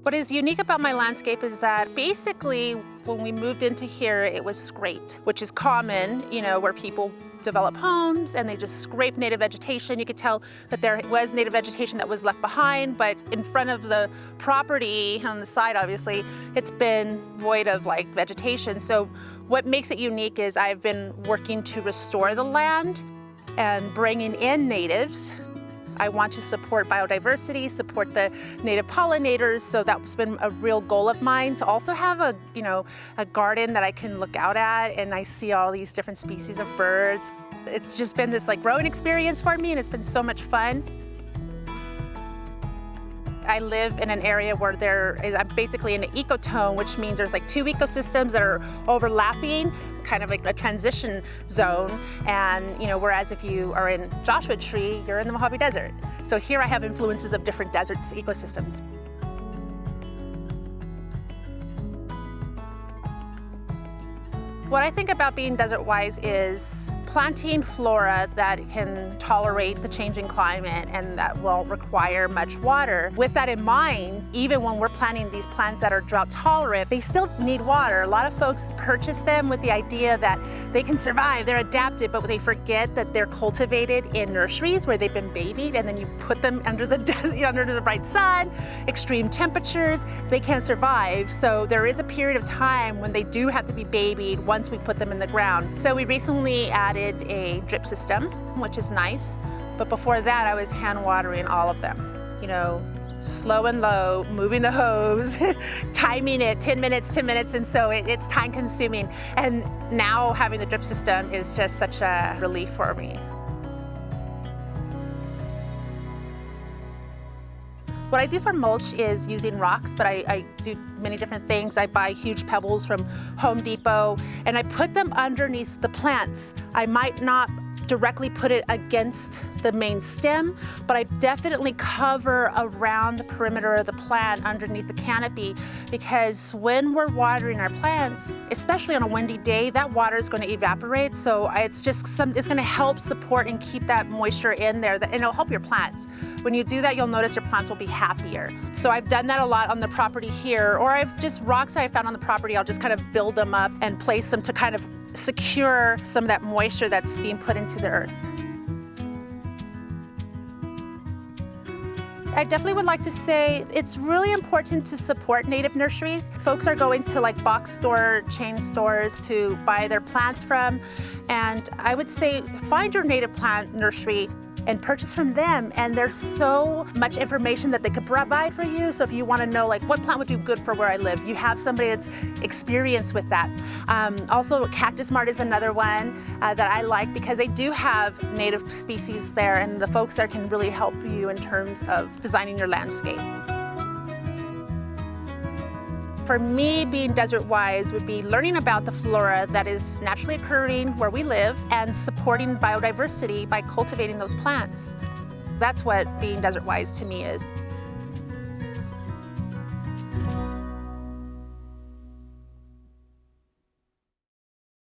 What is unique about my landscape is that basically when we moved into here, it was scraped, which is common, where people develop homes and they just scrape native vegetation. You could tell that there was native vegetation that was left behind, but in front of the property on the side, obviously, it's been void of vegetation. So what makes it unique is I've been working to restore the land and bringing in natives. I want to support biodiversity, support the native pollinators, so that's been a real goal of mine, to also have a garden that I can look out at and I see all these different species of birds. It's just been this growing experience for me, and it's been so much fun. I live in an area where I'm basically in an ecotone, which means there's two ecosystems that are overlapping, kind of like a transition zone. And whereas if you are in Joshua Tree, you're in the Mojave Desert. So here I have influences of different deserts ecosystems. What I think about being desert-wise is planting flora that can tolerate the changing climate and that won't require much water. With that in mind, even when we're planting these plants that are drought tolerant, they still need water. A lot of folks purchase them with the idea that they can survive, they're adapted, but they forget that they're cultivated in nurseries where they've been babied, and then you put them under the bright sun, extreme temperatures, they can't survive. So there is a period of time when they do have to be babied once we put them in the ground. So we recently added a drip system, which is nice. But before that, I was hand watering all of them. Slow and low, moving the hose, timing it, 10 minutes, and so it's time consuming. And now having the drip system is just such a relief for me. What I do for mulch is using rocks, but I do many different things. I buy huge pebbles from Home Depot and I put them underneath the plants. I might not directly put it against the main stem, but I definitely cover around the perimeter of the plant underneath the canopy, because when we're watering our plants, especially on a windy day, that water is going to evaporate. So it's going to help support and keep that moisture in there, and it'll help your plants. When you do that, you'll notice your plants will be happier. So I've done that a lot on the property here, or I've just rocks that I found on the property, I'll just kind of build them up and place them to kind of secure some of that moisture that's being put into the earth. I definitely would like to say it's really important to support native nurseries. Folks are going to box store, chain stores to buy their plants from, and I would say find your native plant nursery and purchase from them, and there's so much information that they could provide for you. So if you want to know what plant would do good for where I live, you have somebody that's experienced with that. Also, Cactus Mart is another one that I like, because they do have native species there, and the folks there can really help you in terms of designing your landscape. For me, being desert-wise would be learning about the flora that is naturally occurring where we live and supporting biodiversity by cultivating those plants. That's what being desert-wise to me is.